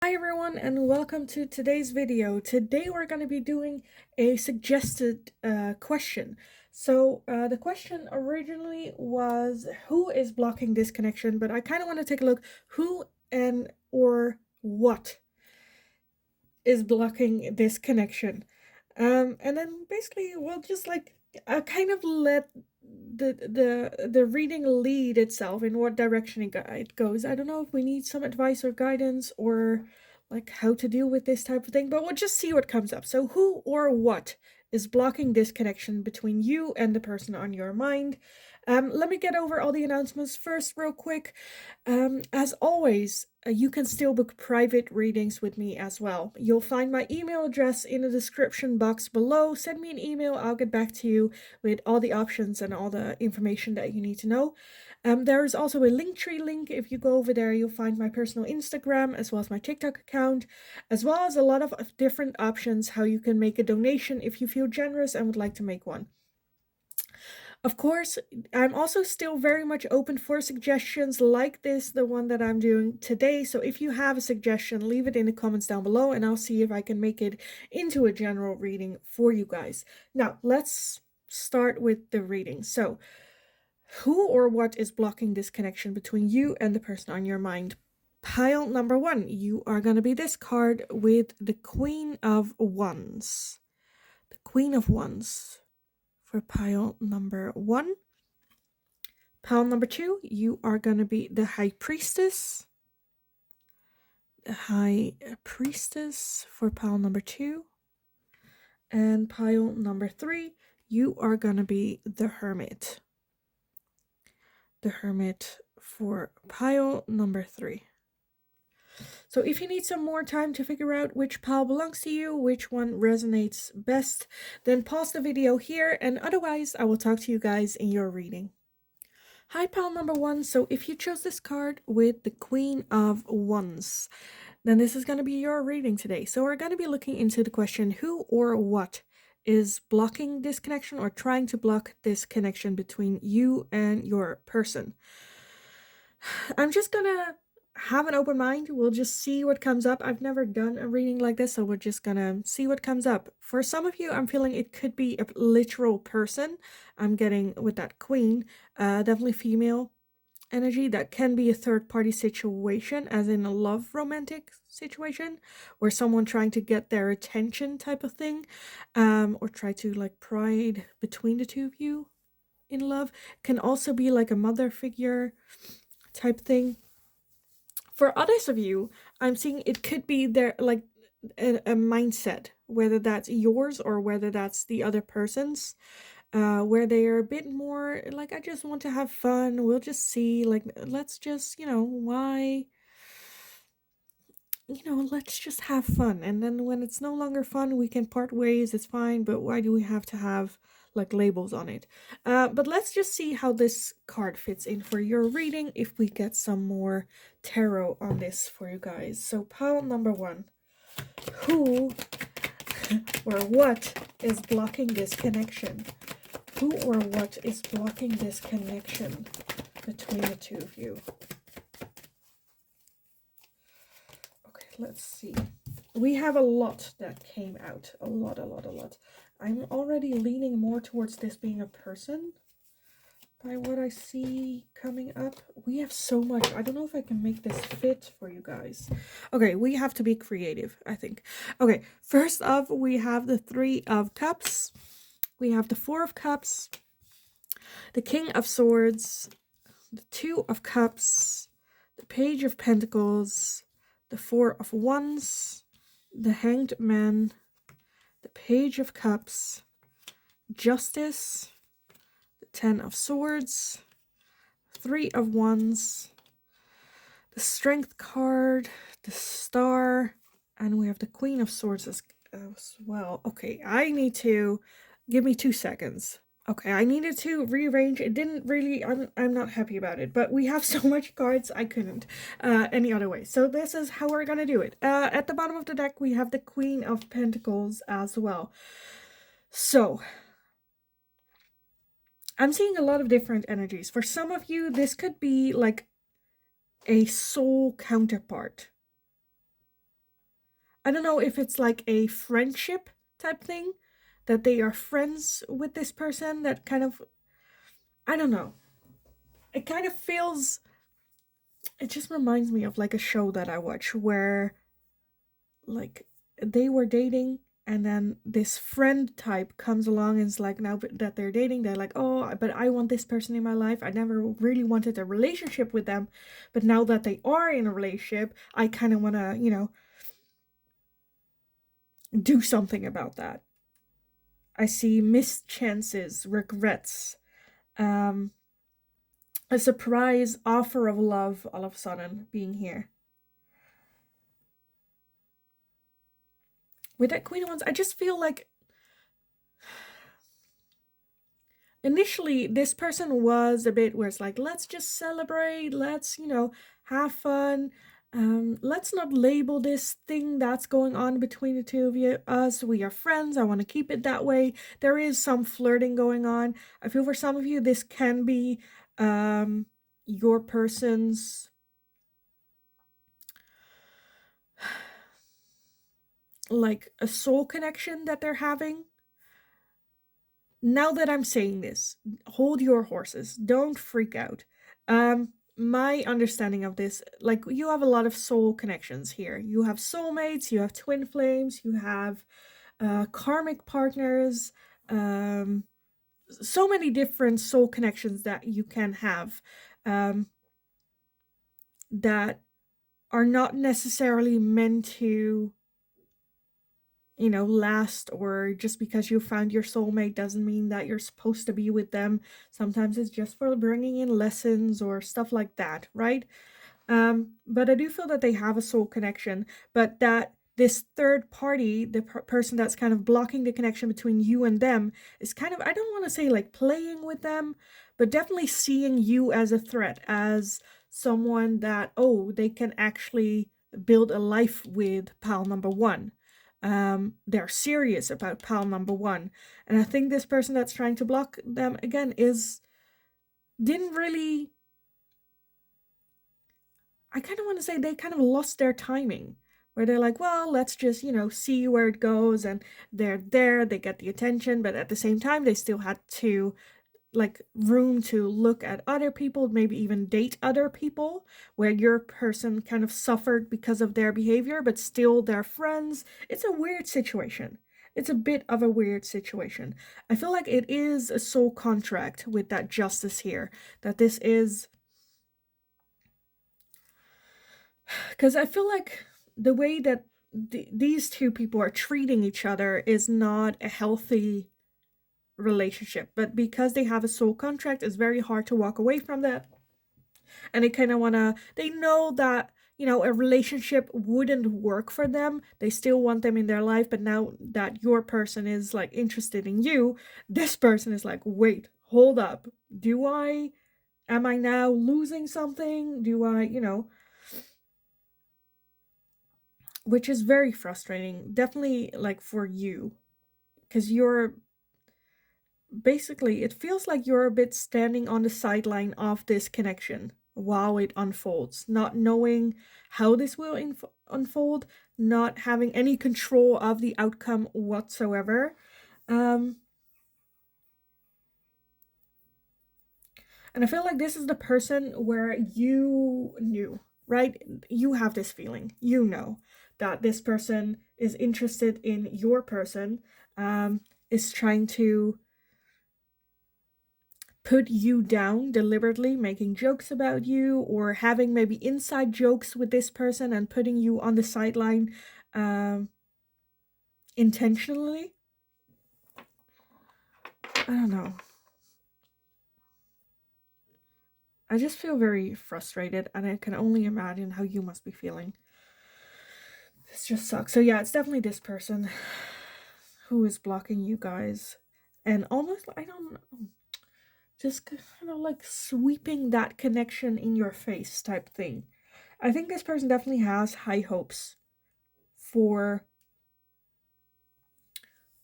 Hi everyone and welcome to today's video. Today we're going to be doing a suggested question. The question originally was who is blocking this connection, but I kind of want to take a look who and or what is blocking this connection. And then basically we'll just kind of let the reading lead itself in what direction it goes. I don't know if we need some advice or guidance or like how to deal with this type of thing, but we'll just see what comes up. So who or what is blocking this connection between you and the person on your mind? Let me get over all the announcements first real quick. As always, you can still book private readings with me as well. You'll find my email address in the description box below. Send me an email, I'll get back to you with all the options and all the information that you need to know. There is also a Linktree link. If you go over there, you'll find my personal Instagram as well as my TikTok account, as well as a lot of different options how you can make a donation if you feel generous and would like to make one. Of course, I'm also still very much open for suggestions like this, the one that I'm doing today. So if you have a suggestion, leave it in the comments down below and I'll see if I can make it into a general reading for you guys. Now, let's start with the reading. So, who or what is blocking this connection between you and the person on your mind? Pile number 1, you are going to be this card with the Queen of Wands. The Queen of Wands for pile number 1. Pile number 2, you are going to be the High Priestess. The High Priestess for pile number 2. And pile number 3, you are going to be the Hermit. The Hermit for pile number 3. So if you need some more time to figure out which pile belongs to you, which one resonates best, then pause the video here, and otherwise I will talk to you guys in your reading. Hi, pile number 1. So if you chose this card with the Queen of Wands, then this is going to be your reading today. So we're going to be looking into the question who or what is blocking this connection or trying to block this connection between you and your person. I'm just gonna have an open mind. We'll just see what comes up. I've never done a reading like this, so we're just gonna see what comes up. For some of you, I'm feeling it could be a literal person. I'm getting with that queen, definitely female energy. That can be a third-party situation, as in a love romantic situation, or someone trying to get their attention type of thing, or try to like pride between the two of you in love. Can also be like a mother figure type thing. For others of you, I'm seeing it could be there like a mindset, whether that's yours or whether that's the other person's, where they are a bit more like, I just want to have fun, we'll just see, like, let's just, why, let's just have fun. And then when it's no longer fun, we can part ways, it's fine, but why do we have to have like labels on it? But let's just see how this card fits in for your reading, if we get some more tarot on this for you guys. So pile number 1, who or what is blocking this connection? Who or what is blocking this connection between the two of you? Okay, let's see. We have a lot that came out. A lot. I'm already leaning more towards this being a person by what I see coming up. We have so much. I don't know if I can make this fit for you guys. Okay, we have to be creative, I think. Okay, first off, we have the 3 of Cups. We have the 4 of Cups, the King of Swords, the 2 of Cups, the Page of Pentacles, the 4 of Wands, the Hanged Man, the Page of Cups, Justice, the 10 of Swords, 3 of Wands, the Strength card, the Star, and we have the Queen of Swords as well. Okay, I need to... Give me 2 seconds. Okay, I needed to rearrange. It didn't really... I'm not happy about it, but we have so much cards, I couldn't any other way. So this is how we're gonna do it. At the bottom of the deck, we have the Queen of Pentacles as well. So I'm seeing a lot of different energies. For some of you, this could be like a soul counterpart. I don't know if it's like a friendship type thing, that they are friends with this person, that kind of, I don't know. It kind of feels, it just reminds me of like a show that I watch where like they were dating, and then this friend type comes along and is like, now that they're dating, they're like, oh, but I want this person in my life. I never really wanted a relationship with them, but now that they are in a relationship, I kind of want to, do something about that. I see missed chances, regrets, um, a surprise offer of love all of a sudden being here. With that Queen of Wands, I just feel like initially this person was a bit where it's like, let's just celebrate, let's, have fun. Let's not label this thing that's going on between the two of you us. We are friends. I want to keep it that way. There is some flirting going on. I feel for some of you this can be your person's like a soul connection that they're having. Now that I'm saying this, hold your horses. Don't freak out. My understanding of this, like, you have a lot of soul connections here. You have soulmates, you have twin flames, you have karmic partners, so many different soul connections that you can have, that are not necessarily meant to last, or just because you found your soulmate doesn't mean that you're supposed to be with them. Sometimes it's just for bringing in lessons or stuff like that, right? But I do feel that they have a soul connection, but that this third party, the person that's kind of blocking the connection between you and them, is kind of, I don't want to say like playing with them, but definitely seeing you as a threat, as someone that, oh, they can actually build a life with pal number one. They're serious about pal number one. And I think this person that's trying to block them again didn't really, I kind of want to say they kind of lost their timing, where they're like, well, let's just, see where it goes. And they're there, they get the attention, but at the same time, they still had to, like, room to look at other people, maybe even date other people, where your person kind of suffered because of their behavior, but still they're friends. It's a weird situation. It's a bit of a weird situation. I feel like it is a soul contract with that justice here, that this is, because I feel like the way that these two people are treating each other is not a healthy relationship, but because they have a soul contract, it's very hard to walk away from that. And they know that, a relationship wouldn't work for them. They still want them in their life, but now that your person is like interested in you, this person is like, wait, hold up. Am I now losing something? Which is very frustrating, definitely, like, for you, because you're basically, it feels like you're a bit standing on the sideline of this connection while it unfolds, not knowing how this will unfold, not having any control of the outcome whatsoever. Um, and I feel like this is the person where you knew, right? You have this feeling, that this person is interested in your person, is trying to put you down deliberately, making jokes about you, or having maybe inside jokes with this person and putting you on the sideline, um, intentionally. I don't know. I just feel very frustrated, and I can only imagine how you must be feeling. This just sucks. So yeah, it's definitely this person who is blocking you guys, and almost, I don't know, just kind of like sweeping that connection in your face type thing. I think this person definitely has high hopes for,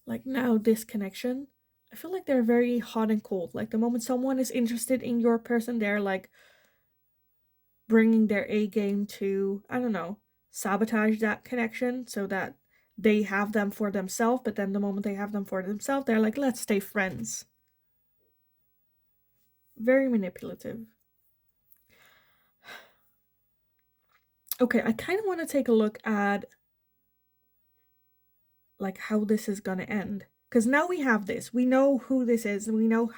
like, now this connection. I feel like they're very hot and cold. Like, the moment someone is interested in your person, they're like bringing their A game to, I don't know, sabotage that connection so that they have them for themselves, but then the moment they have them for themselves, they're like, let's stay friends. Very manipulative. Okay, I kind of want to take a look at like how this is gonna end, because now we have this, we know who this is, and we know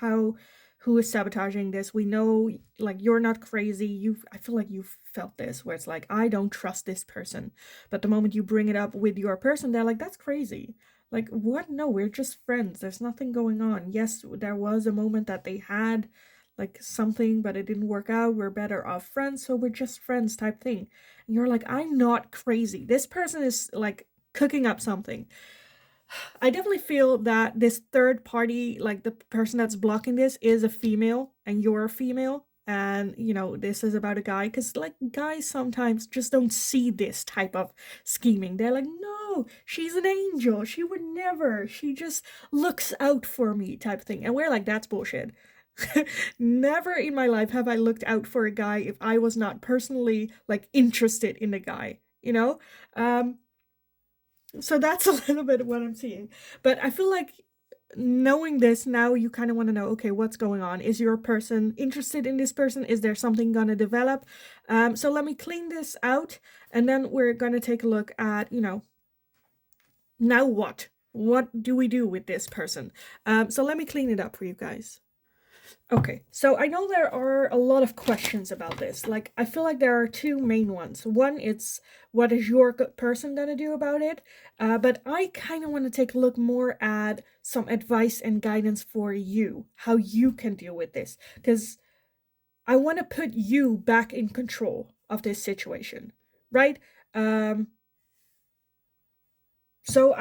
who is sabotaging this. We know, like, you're not crazy. I feel like you've felt this, where it's like, I don't trust this person, but the moment you bring it up with your person, they're like, that's crazy. Like, what? No, we're just friends, there's nothing going on. Yes, there was a moment that they had like something, but it didn't work out, we're better off friends, so we're just friends type thing. And you're like, I'm not crazy, this person is like cooking up something. I definitely feel that this third party, like the person that's blocking this, is a female and you're a female. And, you know, this is about a guy, because, like, guys sometimes just don't see this type of scheming. They're like, no, she's an angel. She would never. She just looks out for me type thing. And we're like, that's bullshit. Never in my life have I looked out for a guy if I was not personally, like, interested in the guy, you know? So that's a little bit of what I'm seeing. But I feel like knowing this, now you kind of want to know, okay, what's going on? Is your person interested in this person? Is there something going to develop? So let me clean this out, and then we're going to take a look at, you know, now what? What do we do with this person? So let me clean it up for you guys. Okay, so I know there are a lot of questions about this. Like, I feel like there are two main ones. One, it's what is your person gonna do about it? But I kind of want to take a look more at some advice and guidance for you, how you can deal with this. Because I want to put you back in control of this situation, right? So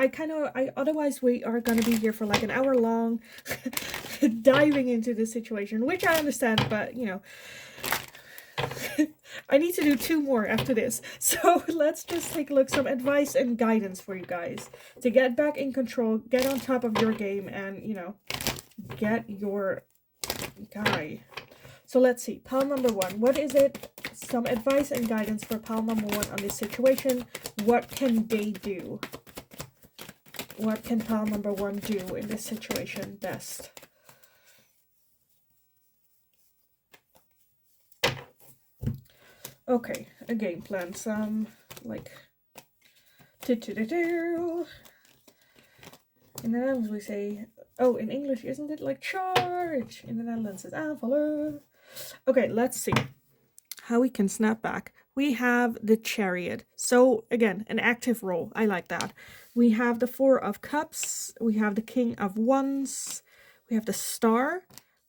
otherwise we are going to be here for like an hour long diving into this situation, which I understand, but you know, I need to do 2 more after this. So let's just take a look, some advice and guidance for you guys to get back in control, get on top of your game, and, you know, get your guy. So let's see, pile number 1, what is it? Some advice and guidance for pile number 1 on this situation. What can they do? What can pile number 1 do in this situation best? Okay, a game plan. Some, like, in the Netherlands we say, oh, in English, isn't it like charge? In the Netherlands it's aanvallen. Okay, let's see how we can snap back. We have the Chariot. So again, an active role. I like that. We have the 4 of Cups. We have the King of Wands. We have the Star.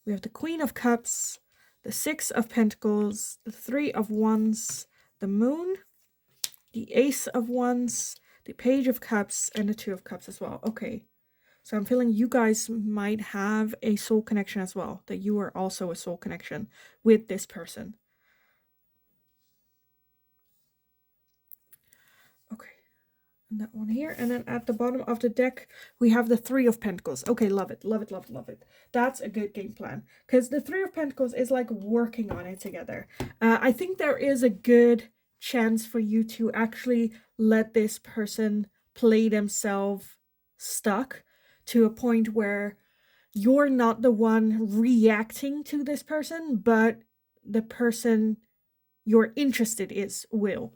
We have the Queen of Cups. The 6 of Pentacles. The 3 of Wands. The Moon. The Ace of Wands. The Page of Cups. And the 2 of Cups as well. Okay. So I'm feeling you guys might have a soul connection as well. That you are also a soul connection with this person. Okay, and that one here. And then at the bottom of the deck, we have the 3 of Pentacles. Okay, love it, love it, love it, love it. That's a good game plan. Because the 3 of Pentacles is like working on it together. I think there is a good chance for you to actually let this person play themselves stuck to a point where you're not the one reacting to this person, but the person you're interested is will.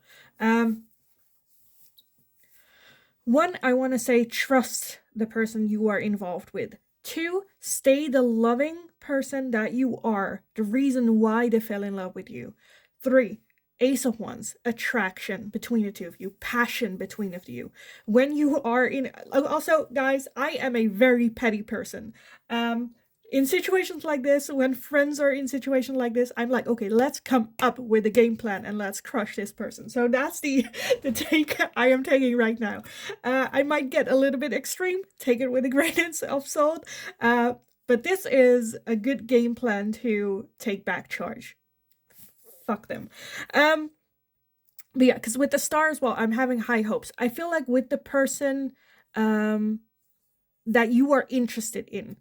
One, I want to say trust the person you are involved with. 2, stay the loving person that you are, the reason why they fell in love with you. 3, Ace of Wands, attraction between the 2 of you, passion between the 2 of you. When you are in, also guys, I am a very petty person. In situations like this, when friends are in situations like this, I'm like, okay, let's come up with a game plan and let's crush this person. So that's the take I am taking right now. I might get a little bit extreme, take it with a grain of salt, but this is a good game plan to take back charge. Fuck them. But yeah, because with the Star as well, I'm having high hopes. I feel like with the person that you are interested in,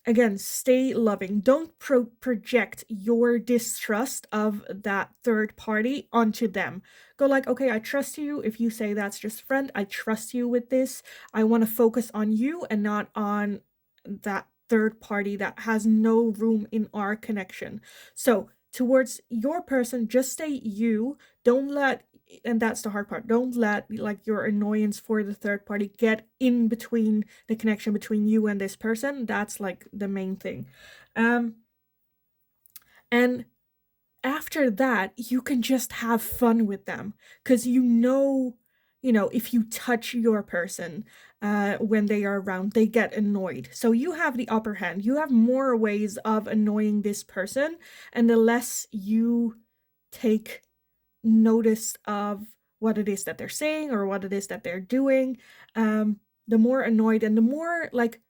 again, stay loving. Don't project your distrust of that third party onto them. Go like, okay, I trust you. If you say that's just a friend, I trust you with this. I want to focus on you and not on that third party that has no room in our connection. So towards your person, just stay you. Don't let, and that's the hard part, don't let like your annoyance for the third party get in between the connection between you and this person. That's like the main thing. And after that, you can just have fun with them, because if you touch your person when they are around, they get annoyed. So you have the upper hand. You have more ways of annoying this person, and the less you take notice of what it is that they're saying or what it is that they're doing, the more annoyed and the more like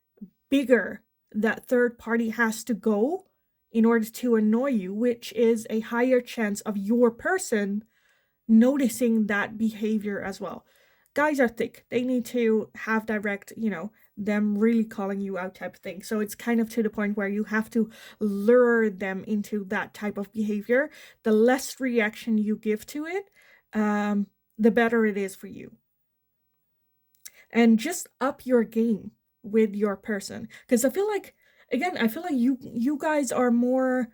bigger that third party has to go in order to annoy you, which is a higher chance of your person noticing that behavior as well. Guys are thick. They need to have direct, them really calling you out type of thing. So it's kind of to the point where you have to lure them into that type of behavior. The less reaction you give to it, the better it is for you. And just up your game with your person, because I feel like you guys are more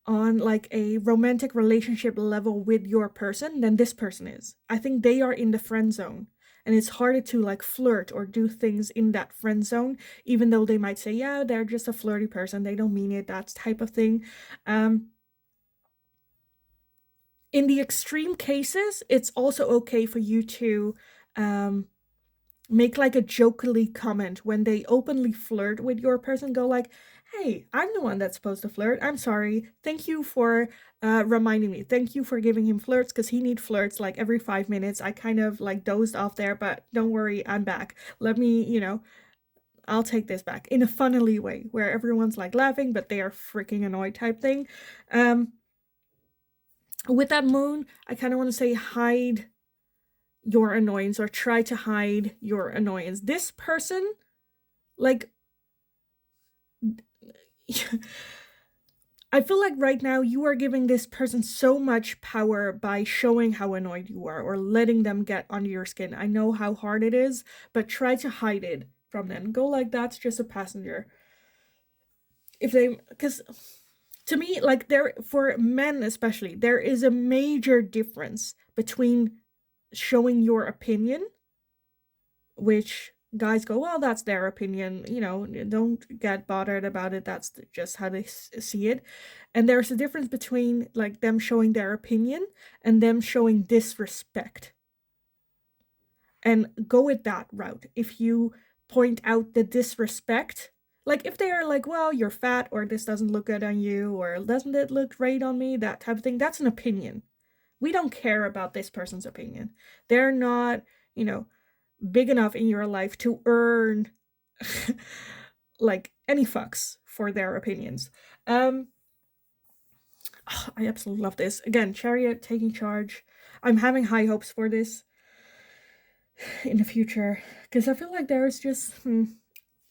on like a romantic relationship level with your person than this person is. I think they are in the friend zone, and it's harder to like flirt or do things in that friend zone, even though they might say, yeah, they're just a flirty person, they don't mean it, that type of thing. In the extreme cases, it's also okay for you to make like a jokingly comment when they openly flirt with your person. Go like, hey, I'm the one that's supposed to flirt, I'm sorry, thank you for reminding me, thank you for giving him flirts, because he needs flirts like every 5 minutes. I kind of like dozed off there, but don't worry, I'm back. Let me, I'll take this back, in a funnily way where everyone's like laughing but they are freaking annoyed type thing. With that moon, I kind of want to say hide your annoyance, or try to hide your annoyance. This person, like, I feel like right now you are giving this person so much power by showing how annoyed you are or letting them get under your skin. I know how hard it is, but try to hide it from them. Go like, that's just a passenger. Because to me, like, for men especially, there is a major difference between showing your opinion, which guys go, well, that's their opinion, don't get bothered about it, that's just how they see it. And there's a difference between like them showing their opinion and them showing disrespect. And go with that route. If you point out the disrespect, like if they are like, well, you're fat, or this doesn't look good on you, or doesn't it look great on me, that type of thing, that's an opinion. We don't care about this person's opinion. They're not, big enough in your life to earn like any fucks for their opinions. I absolutely love this. Again, Chariot taking charge. I'm having high hopes for this in the future, because I feel like there's just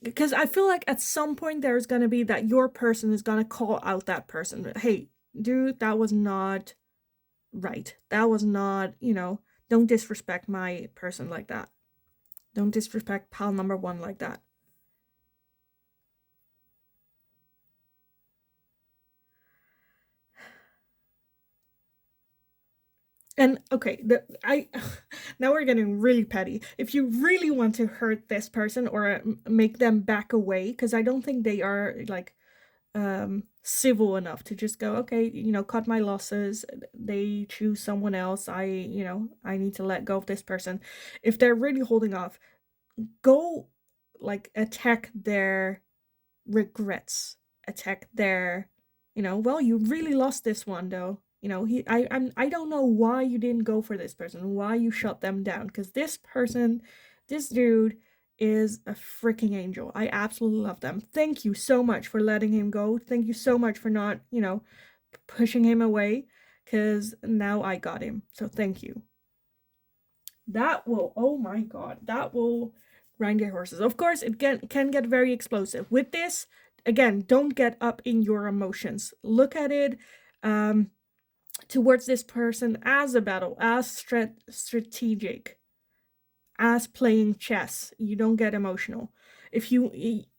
because I feel like at some point there's gonna be that your person is gonna call out that person. Hey, dude, that was not right. That was not, don't disrespect my person like that. Don't disrespect pal number one like that. And okay, now we're getting really petty. If you really want to hurt this person or make them back away, because I don't think they are like civil enough to just go, okay, cut my losses, they choose someone else, I need to let go of this person. If they're really holding off, go like attack their regrets, attack their, well, you really lost this one though. I don't know why you didn't go for this person, why you shut them down, because this person, this dude is a freaking angel. I absolutely love them. Thank you so much for letting him go. Thank you so much for not, pushing him away, because now I got him. So thank you. That will, oh my god, that will grind your horses. Of course, it can get very explosive. With this, again, don't get up in your emotions. Look at it, towards this person as a battle, as strategic, as playing chess. You don't get emotional. If you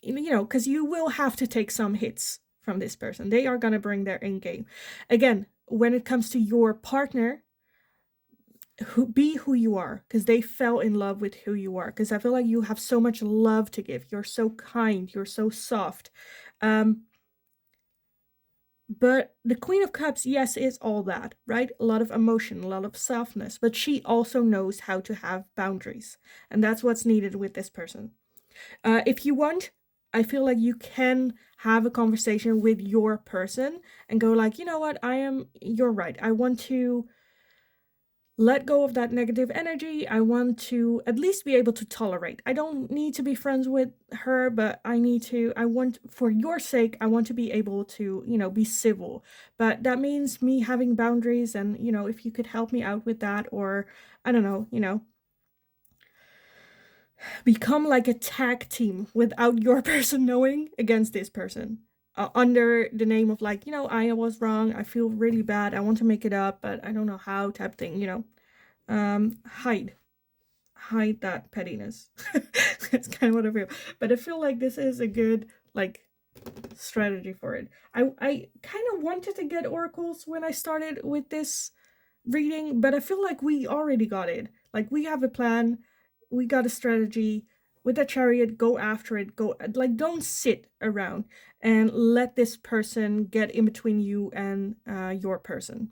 know, because you will have to take some hits from this person. They are going to bring their in game. Again, when it comes to your partner, be who you are, because they fell in love with who you are. Because I feel like you have so much love to give. You're so kind. You're so soft. But the Queen of Cups, yes, is all that, right? A lot of emotion, a lot of softness, but she also knows how to have boundaries. And that's what's needed with this person. If you want, I feel like you can have a conversation with your person and go like, you know what, you're right. I want to let go of that negative energy. I want to at least be able to tolerate. I don't need to be friends with her, but I want, for your sake, I want to be able to, be civil. But that means me having boundaries, and, if you could help me out with that, or I don't know, become like a tag team without your person knowing against this person. Under the name of like, I was wrong. I feel really bad. I want to make it up, but I don't know how, type thing, hide that pettiness. That's kind of what I feel. But I feel like this is a good like strategy for it. I kind of wanted to get oracles when I started with this reading, but I feel like we already got it. Like, we have a plan, we got a strategy. With the Chariot, go after it. Go, like, don't sit around and let this person get in between you and your person.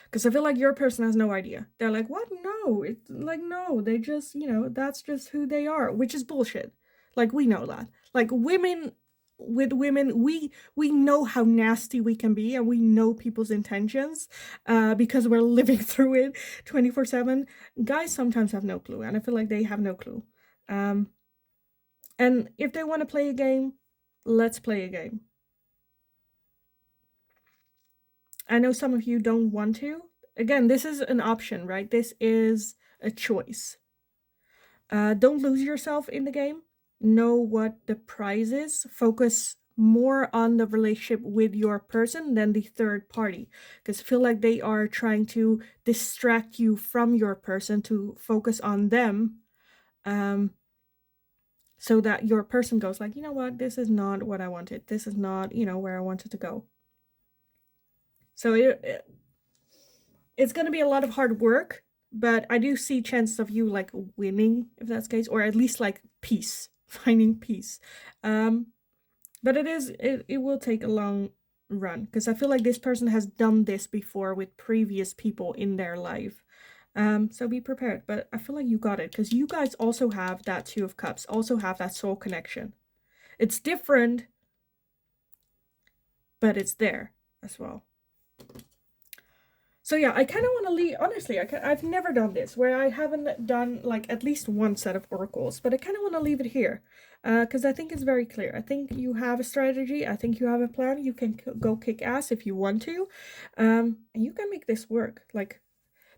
Because I feel like your person has no idea. They're like, what? No. It's like, no. They just, that's just who they are, which is bullshit. Like, we know that. Like, women, we know how nasty we can be, and we know people's intentions because we're living through it 24/7. Guys sometimes have no clue, and I feel like they have no clue. And if they want to play a game, let's play a game. I know some of you don't want to. Again, this is an option, right? This is a choice. Don't lose yourself in the game. Know what the prize is. Focus more on the relationship with your person than the third party. Because I feel like they are trying to distract you from your person to focus on them. So that your person goes like, you know what, this is not what I wanted. This is not, where I wanted to go. So it's going to be a lot of hard work, but I do see chances of you like winning, if that's the case, or at least like peace, finding peace. But it will take a long run, because I feel like this person has done this before with previous people in their life. So be prepared, but I feel like you got it, because you guys also have that Two of Cups, also have that soul connection. It's different, but it's there as well. So yeah, I kind of want to leave, honestly, I've never done this, where I haven't done like at least one set of oracles, but I kind of want to leave it here, because I think it's very clear. I think you have a strategy, I think you have a plan, you can go kick ass if you want to, and you can make this work. Like,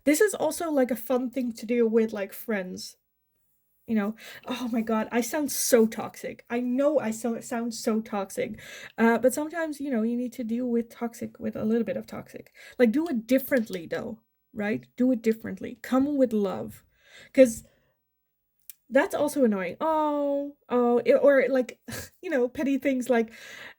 this is also like a fun thing to do with like friends. Oh my god, I sound so toxic. I know I sound so toxic. But sometimes, you need to deal with toxic with a little bit of toxic. Like, do it differently though, right? Do it differently. Come with love. Because that's also annoying. Or like, petty things like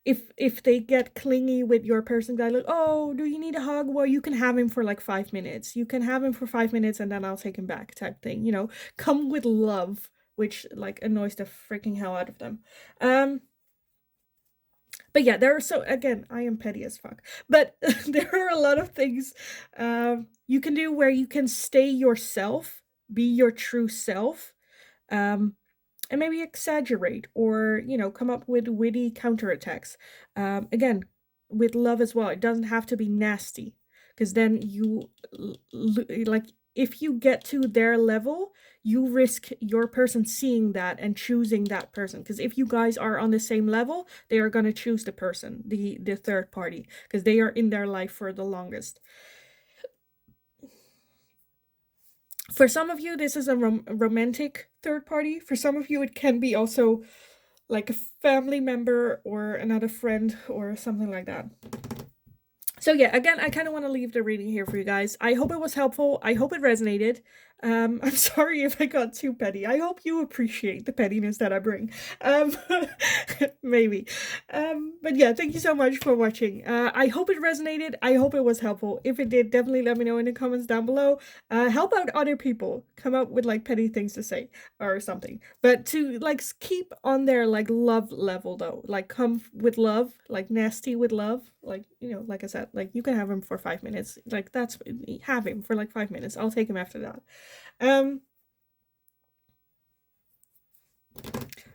if they get clingy with your person, they're like, oh, do you need a hug? Well, you can have him for like 5 minutes. You can have him for 5 minutes and then I'll take him back, type thing. Come with love, which like annoys the freaking hell out of them. But yeah, again, I am petty as fuck. But there are a lot of things you can do where you can stay yourself, be your true self, and maybe exaggerate, or come up with witty counterattacks, again, with love as well. It doesn't have to be nasty, because then you like, if you get to their level, you risk your person seeing that and choosing that person, because if you guys are on the same level, they are going to choose the person, the third party, because they are in their life for the longest. For some of you, this is a romantic third party. For some of you, it can be also like a family member or another friend or something like that. So yeah, again, I kind of want to leave the reading here for you guys. I hope it was helpful. I hope it resonated. I'm sorry if I got too petty. I hope you appreciate the pettiness that I bring. Um, maybe. But yeah, thank you so much for watching. I hope it resonated. I hope it was helpful. If it did, definitely let me know in the comments down below. Help out other people. Come up with like petty things to say or something. But to like keep on their like love level though. Like come with love, like nasty with love. Like, you know, like I said, like you can have him for 5 minutes. Like that's have him for like 5 minutes. I'll take him after that.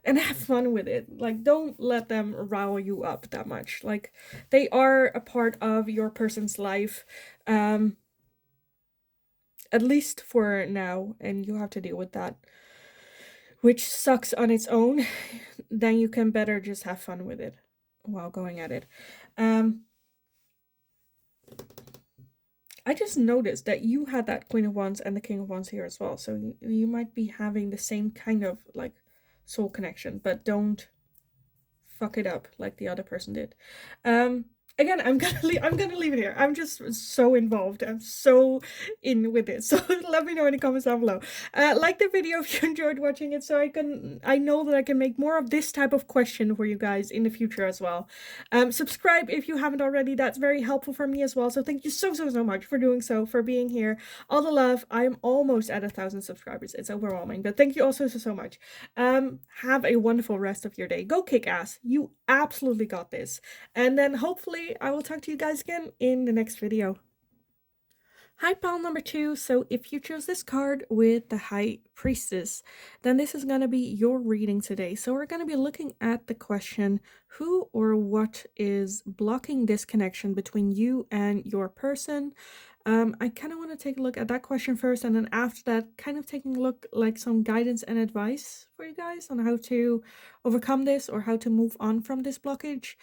And have fun with it. Like don't let them rile you up that much. Like they are a part of your person's life. At least for now, and you have to deal with that, which sucks on its own. Then you can better just have fun with it while going at it. I just noticed that you had that Queen of Wands and the King of Wands here as well. So you might be having the same kind of like soul connection, but don't fuck it up like the other person did. Again, I'm gonna leave it here. I'm just so involved. I'm so in with it. So let me know in the comments down below. Like the video if you enjoyed watching it, so I know that I can make more of this type of question for you guys in the future as well. Subscribe if you haven't already. That's very helpful for me as well. So thank you so much for doing so, for being here. All the love. I'm almost at 1,000 subscribers. It's overwhelming, but thank you also so much. Have a wonderful rest of your day. Go kick ass. You absolutely got this. And then hopefully I will talk to you guys again in the next video. Hi, pile number 2. So if you chose this card with the High Priestess, then this is going to be your reading today. So we're going to be looking at the question, who or what is blocking this connection between you and your person? I kind of want to take a look at that question first, and then after that, kind of taking a look like some guidance and advice for you guys on how to overcome this or how to move on from this blockage.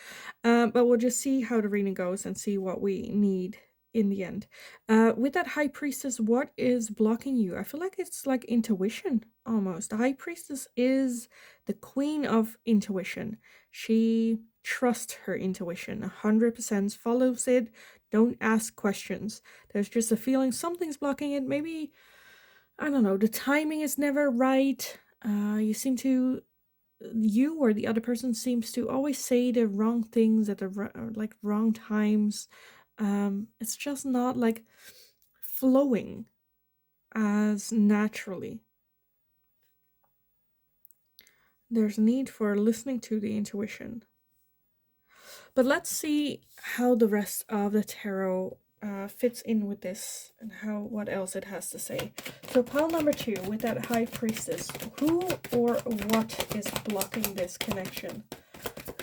But we'll just see how the reading goes and see what we need in the end. With that High Priestess, what is blocking you? I feel like it's like intuition almost. The High Priestess is the queen of intuition. She trusts her intuition 100%, follows it. Don't ask questions. There's just a feeling something's blocking it. Maybe, I don't know, the timing is never right. You or the other person seems to always say the wrong things at the wrong times. It's just not like flowing as naturally. There's need for listening to the intuition. But let's see how the rest of the tarot fits in with this and what else it has to say. So pile number 2 with that High Priestess. Who or what is blocking this connection?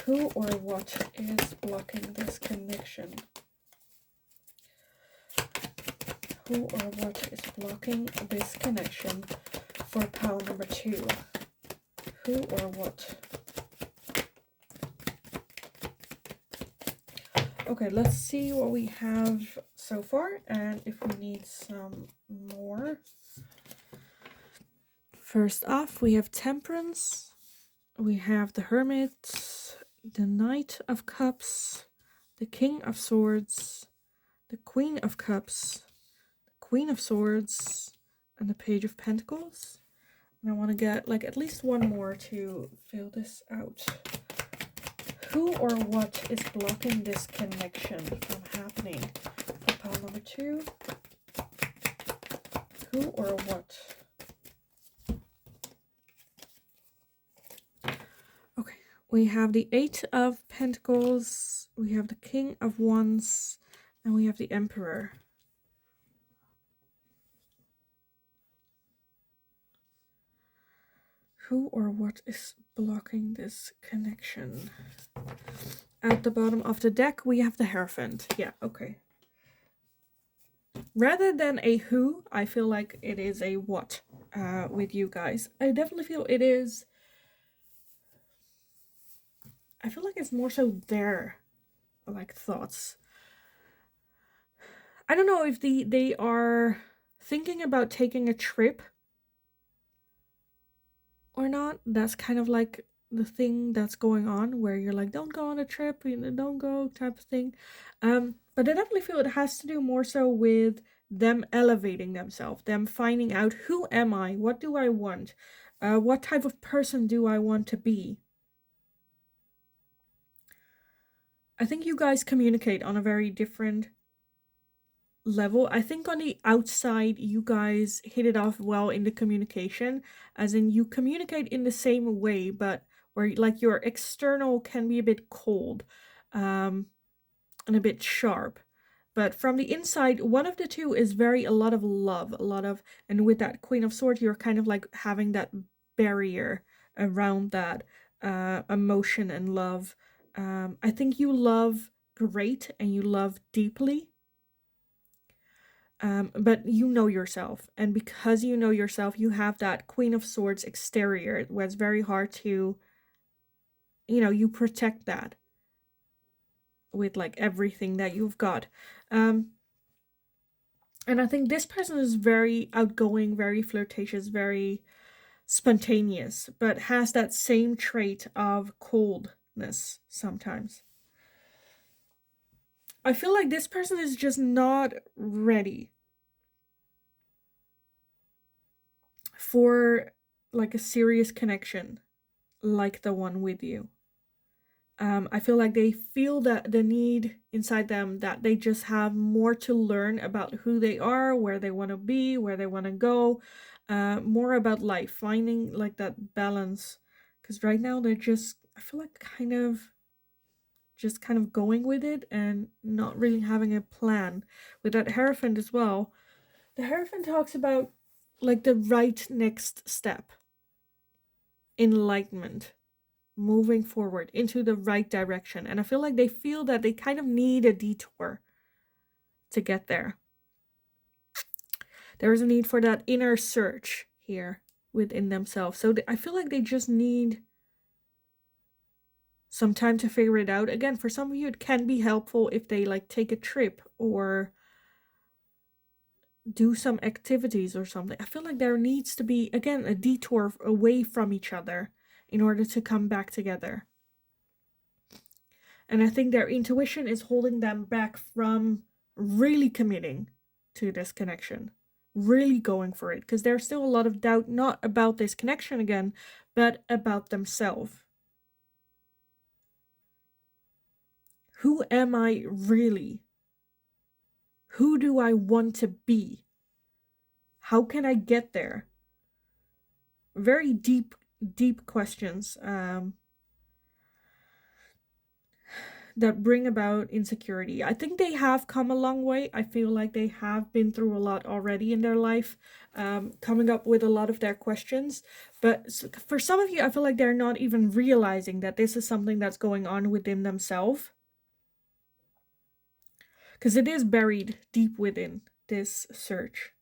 Who or what is blocking this connection? Who or what is blocking this connection for pile number 2? Who or what? Okay, let's see what we have so far and if we need some more. First off, we have Temperance, we have the Hermit, the Knight of Cups, the King of Swords, the Queen of Cups, the Queen of Swords, and the Page of Pentacles. And I want to get like at least one more to fill this out. Who or what is blocking this connection from happening? For pile number 2. Who or what? Okay, we have the 8 of Pentacles, we have the King of Wands, and we have the Emperor. Who or what is blocking this connection? At the bottom of the deck, we have the Hierophant. Yeah, okay. Rather than a who, I feel like it is a what with you guys. I definitely feel it is. I feel like it's more so their like thoughts. I don't know if they are thinking about taking a trip or not. That's kind of like the thing that's going on where you're like, don't go on a trip, don't go type of thing. But I definitely feel it has to do more so with them elevating themselves, them finding out, who am I? What do I want? What type of person do I want to be? I think you guys communicate on a very different level. I think on the outside, you guys hit it off well in the communication, as in you communicate in the same way, but where like your external can be a bit cold, and a bit sharp. But from the inside, one of the two is very a lot of love, a lot of, and with that Queen of Swords, you're kind of like having that barrier around that emotion and love. I think you love great and you love deeply. But you know yourself, and because you know yourself, you have that Queen of Swords exterior where it's very hard to, you protect that with like everything that you've got. And I think this person is very outgoing, very flirtatious, very spontaneous, but has that same trait of coldness sometimes. I feel like this person is just not ready for like a serious connection like the one with you. I feel like they feel that the need inside them that they just have more to learn about who they are, where they want to be, where they want to go, more about life, finding like that balance. Because right now they're just, I feel like kind of going with it and not really having a plan. With that Hierophant as well, the Hierophant talks about like the right next step, enlightenment, moving forward into the right direction. And I feel like they feel that they kind of need a detour to get there. There is a need for that inner search here within themselves. So I feel like they just need some time to figure it out. Again, for some of you, it can be helpful if they like take a trip or do some activities or something. I feel like there needs to be, again, a detour away from each other in order to come back together. And I think their intuition is holding them back from really committing to this connection, really going for it, because there's still a lot of doubt, not about this connection again, but about themselves. Who am I really? Who do I want to be? How can I get there? Very deep, deep questions that bring about insecurity. I think they have come a long way. I feel like they have been through a lot already in their life, coming up with a lot of their questions. But for some of you, I feel like they're not even realizing that this is something that's going on within themselves. Because it is buried deep within this search.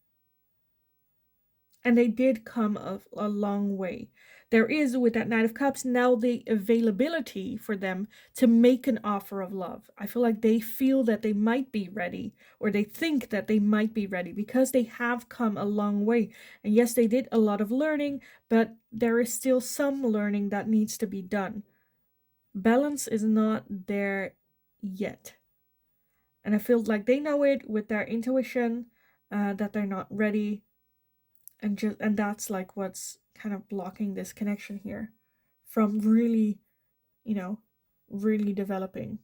And they did come a long way. There is, with that Knight of Cups, now the availability for them to make an offer of love. I feel like they feel that they might be ready, or they think that they might be ready, because they have come a long way. And yes, they did a lot of learning, but there is still some learning that needs to be done. Balance is not there yet. And I feel like they know it with their intuition, that they're not ready. And that's like what's kind of blocking this connection here from really, really developing.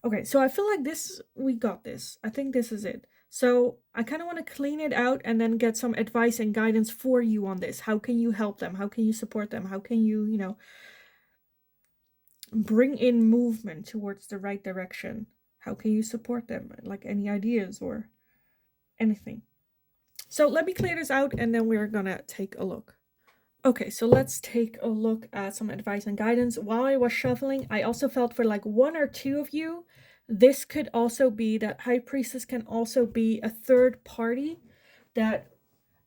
Okay, so I feel like we got this. I think this is it. So I kind of want to clean it out and then get some advice and guidance for you on this. How can you help them? How can you support them? How can you, bring in movement towards the right direction? How can you support them? Like any ideas or anything. So let me clear this out and then we're gonna take a look. Okay, so let's take a look at some advice and guidance. While I was shuffling, I also felt for like one or two of you, this could also be that High Priestess can also be a third party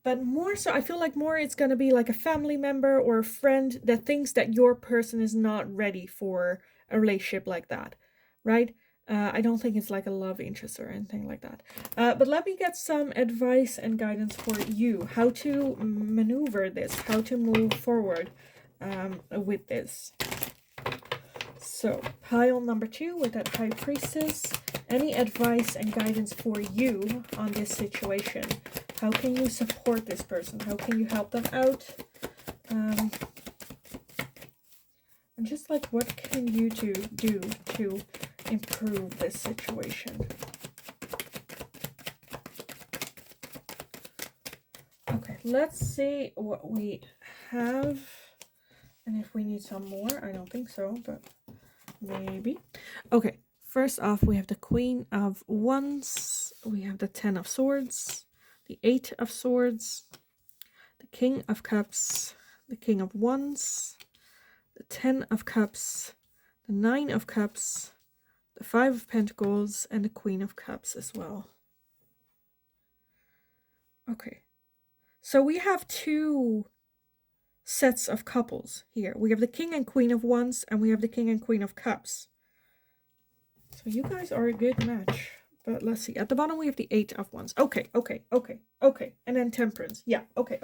but more so, I feel like more it's going to be like a family member or a friend that thinks that your person is not ready for a relationship like that, right? I don't think it's like a love interest or anything like that. But let me get some advice and guidance for you. How to maneuver this, how to move forward with this. So, pile number 2 with that High Priestess. Any advice and guidance for you on this situation? How can you support this person? How can you help them out? And just like, what can you do to improve this situation? Okay, let's see what we have. And if we need some more, I don't think so, but maybe. Okay, first off, we have the Queen of Wands. We have the 10 of Swords, the 8 of Swords, the King of Cups, the King of Wands, the 10 of Cups, the 9 of Cups, the 5 of Pentacles, and the Queen of Cups as well. Okay, so we have 2 sets of couples here. We have the King and Queen of Wands, and we have the King and Queen of Cups. So you guys are a good match. But let's see. At the bottom, we have the 8 of Wands. Okay. And then Temperance. Yeah, okay.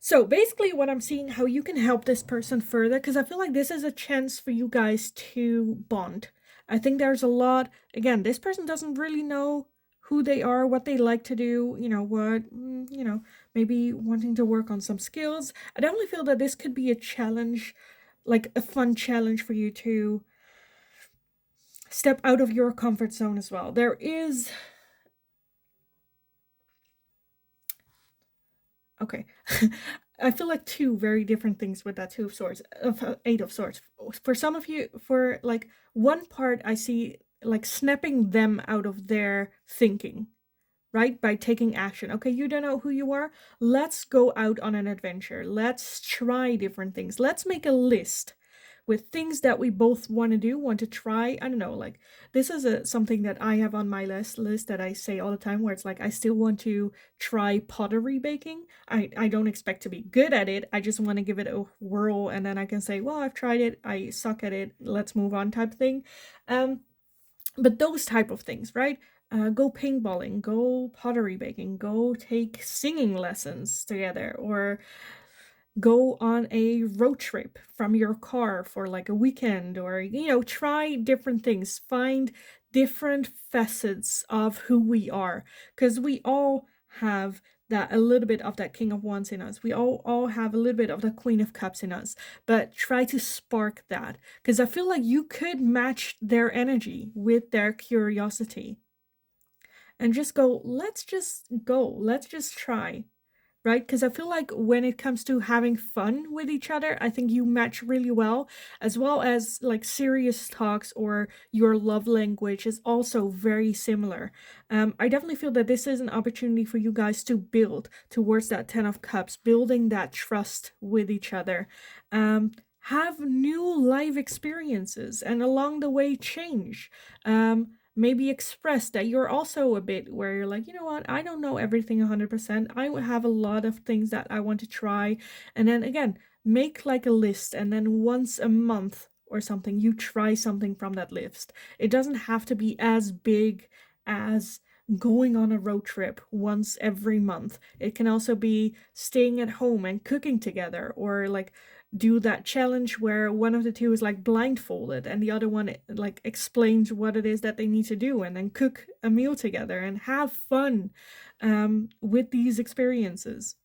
So basically what I'm seeing, how you can help this person further, because I feel like this is a chance for you guys to bond. I think there's a lot, again, this person doesn't really know who they are, what they like to do, maybe wanting to work on some skills. I definitely feel that this could be a challenge, like a fun challenge for you to step out of your comfort zone as well. There is... Okay. I feel like 2 very different things with that 2 of Swords, of 8 of Swords. For some of you, for like one part, I see like snapping them out of their thinking, right? By taking action. Okay, you don't know who you are? Let's go out on an adventure. Let's try different things. Let's make a list with things that we both want to do, want to try. I don't know, like this is something that I have on my list that I say all the time, where it's like I still want to try pottery baking. I don't expect to be good at it. I just want to give it a whirl, and then I can say, well, I've tried it, I suck at it, let's move on type thing. But those type of things, right? Go paintballing, go pottery baking, go take singing lessons together, or go on a road trip from your car for like a weekend, or try different things, find different facets of who we are, because we all have that, a little bit of that King of Wands in us. We all have a little bit of the Queen of Cups in us, but try to spark that, because I feel like you could match their energy with their curiosity and just go, let's just try. Right? Because I feel like when it comes to having fun with each other, I think you match really well as like serious talks, or your love language is also very similar. I definitely feel that this is an opportunity for you guys to build towards that 10 of Cups, building that trust with each other. Have new life experiences, and along the way change. Maybe express that you're also a bit where you're like, you know what, I don't know everything 100%. I have a lot of things that I want to try. And then again, make like a list, and then once a month or something, you try something from that list. It doesn't have to be as big as going on a road trip once every month. It can also be staying at home and cooking together, or like do that challenge where one of the two is like blindfolded and the other one like explains what it is that they need to do, and then cook a meal together and have fun with these experiences.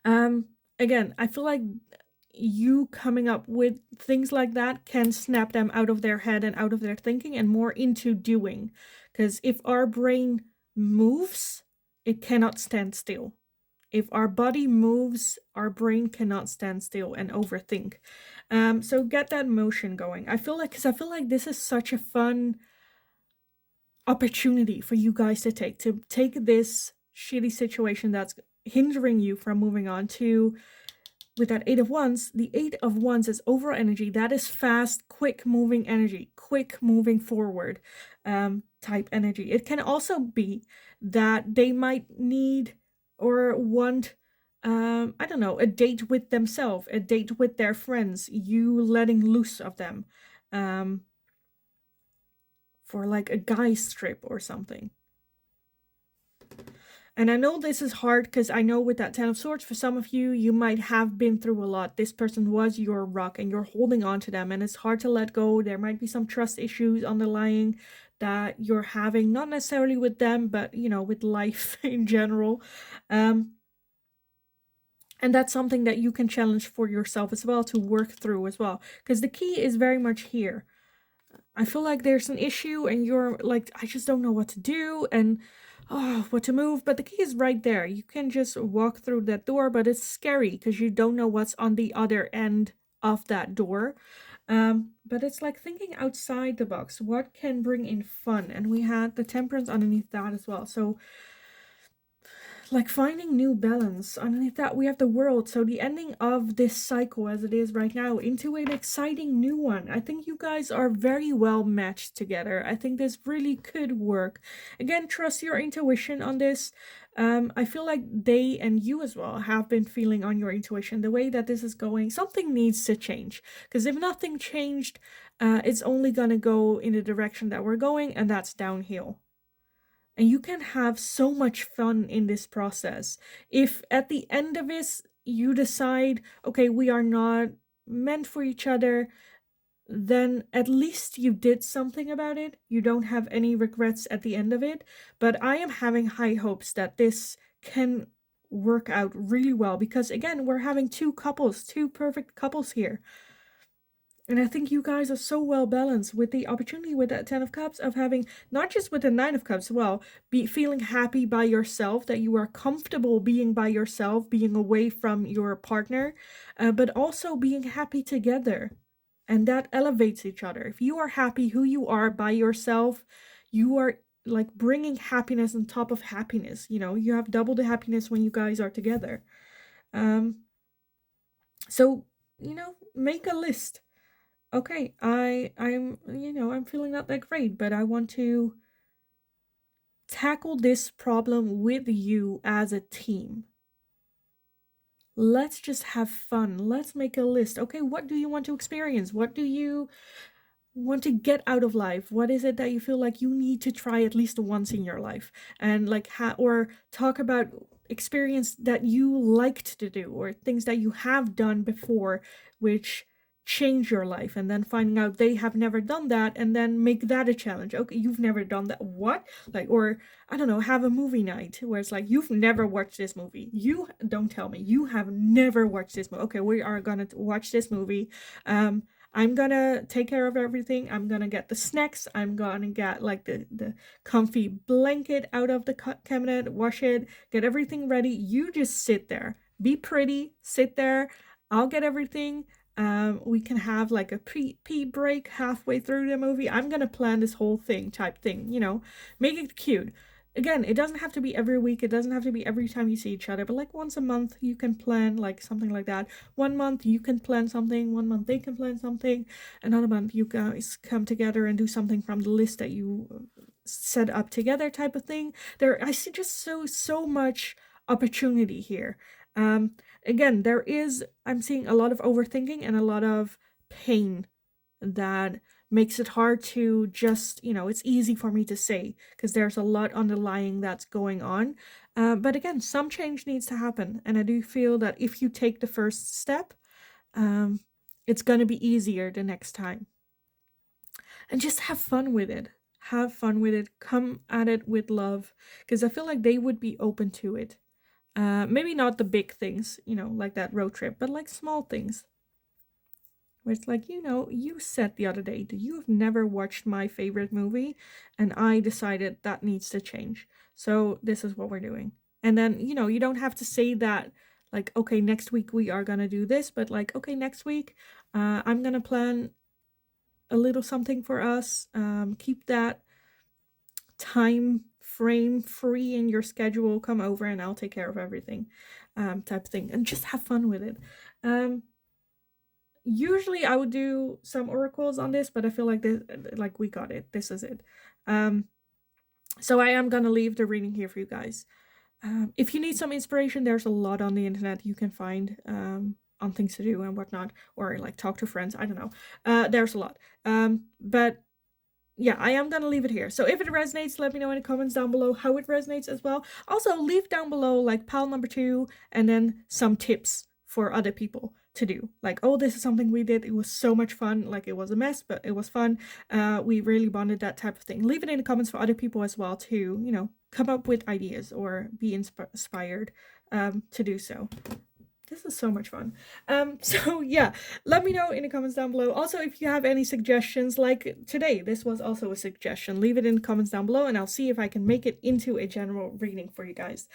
Again, I feel like you coming up with things like that can snap them out of their head and out of their thinking and more into doing, because if our brain moves, it cannot stand still. If our body moves, our brain cannot stand still and overthink. So get that motion going. I feel like this is such a fun opportunity for you guys to take this shitty situation that's hindering you from moving on to, with that 8 of Wands. The 8 of Wands is overall energy. That is fast, quick moving energy, quick moving forward type energy. It can also be that they might need or want, I don't know, a date with themselves, a date with their friends, you letting loose of them for like a guy's trip or something. And I know this is hard because I know with that Ten of Swords, for some of you, you might have been through a lot. This person was your rock and you're holding on to them and it's hard to let go. There might be some trust issues underlying that you're having, not necessarily with them, but, you know, with life in general. And that's something that you can challenge for yourself as well to work through as well. Because the key is very much here. I feel like there's an issue and you're like, I just don't know what to do and what to move. But the key is right there. You can just walk through that door, but it's scary because you don't know what's on the other end of that door. But it's like thinking outside the box. What can bring in fun? And we had the temperance underneath that as well. So like finding new balance. Underneath that, we have the world. So the ending of this cycle as it is right now into an exciting new one. I think you guys are very well matched together. I think this really could work. Again, trust your intuition on this. I feel like they and you as well have been feeling on your intuition. The way that this is going, something needs to change. Because if nothing changed, it's only going to go in the direction that we're going, and that's downhill. And you can have so much fun in this process. If at the end of it, you decide, okay, we are not meant for each other, then at least you did something about it. You don't have any regrets at the end of it. But I am having high hopes that this can work out really well because, again, we're having two perfect couples here. And I think you guys are so well balanced with the opportunity with that Ten of Cups of having, not just with the Nine of Cups, well, be feeling happy by yourself, that you are comfortable being by yourself, being away from your partner, but also being happy together. And that elevates each other. If you are happy who you are by yourself, you are like bringing happiness on top of happiness. You know, you have double the happiness when you guys are together. So, you know, make a list. Okay, I'm feeling not that great, but I want to tackle this problem with you as a team. Let's just have fun. Let's make a list. Okay, what do you want to experience? What do you want to get out of life? What is it that you feel like you need to try at least once in your life? And like or talk about experience that you liked to do or things that you have done before which change your life, and then finding out they have never done that and then make that a challenge. Okay, you've never done that, what? Like, or I don't know, have a movie night where it's like, you've never watched this movie, you don't tell me you have never watched this movie. Okay, we are gonna watch this movie. I'm gonna take care of everything. I'm gonna get the snacks. I'm gonna get like the comfy blanket out of the cabinet, wash it, get everything ready. You just sit there, be pretty, sit there. I'll get everything. We can have like a pee break halfway through the movie. I'm gonna plan this whole thing type thing, you know, make it cute. Again, it doesn't have to be every week. It doesn't have to be every time you see each other, but like once a month you can plan like something like that. 1 month you can plan something, 1 month they can plan something, another month you guys come together and do something from the list that you set up together type of thing. I see just so much opportunity here. Again, I'm seeing a lot of overthinking and a lot of pain that makes it hard to just, it's easy for me to say because there's a lot underlying that's going on. But again, some change needs to happen. And I do feel that if you take the first step, it's going to be easier the next time. And just have fun with it. Have fun with it. Come at it with love because I feel like they would be open to it. Maybe not the big things, like that road trip, but like small things. Where it's like, you said the other day that you've never watched my favorite movie, and I decided that needs to change. So this is what we're doing. And then, you don't have to say that, like, okay, next week we are gonna do this, but like, okay, next week, I'm gonna plan a little something for us. Keep that time frame free in your schedule. Come over and I'll take care of everything, type of thing. And just have fun with it. Usually I would do some oracles on this, but I feel like we got it. This is it. So I am gonna leave the reading here for you guys. If you need some inspiration, there's a lot on the internet you can find on things to do and whatnot, or like talk to friends. I don't know. There's a lot. But yeah, I am gonna leave it here. So if it resonates, let me know in the comments down below how it resonates as well. Also, leave down below like pile number 2 and then some tips for other people to do. Like, oh, this is something we did. It was so much fun. Like, it was a mess, but it was fun. We really bonded, that type of thing. Leave it in the comments for other people as well to, you know, come up with ideas or be inspired to do so. This is so much fun. So yeah, let me know in the comments down below. Also, if you have any suggestions, like today, this was also a suggestion. Leave it in the comments down below and I'll see if I can make it into a general reading for you guys.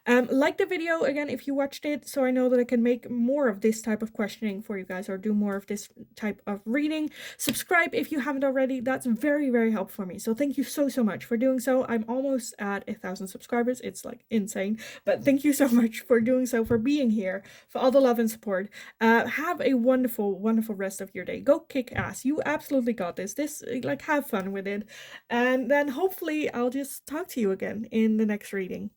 Like the video again if you watched it, so I know that I can make more of this type of questioning for you guys or do more of this type of reading. Subscribe if you haven't already. That's very, very helpful for me. So thank you so much for doing so. I'm almost at 1,000 subscribers. It's like insane, but thank you so much for doing so, for being here, for all the love and support. Have a wonderful, wonderful rest of your day. Go kick ass. You absolutely got this. Like, have fun with it. And then hopefully I'll just talk to you again in the next reading.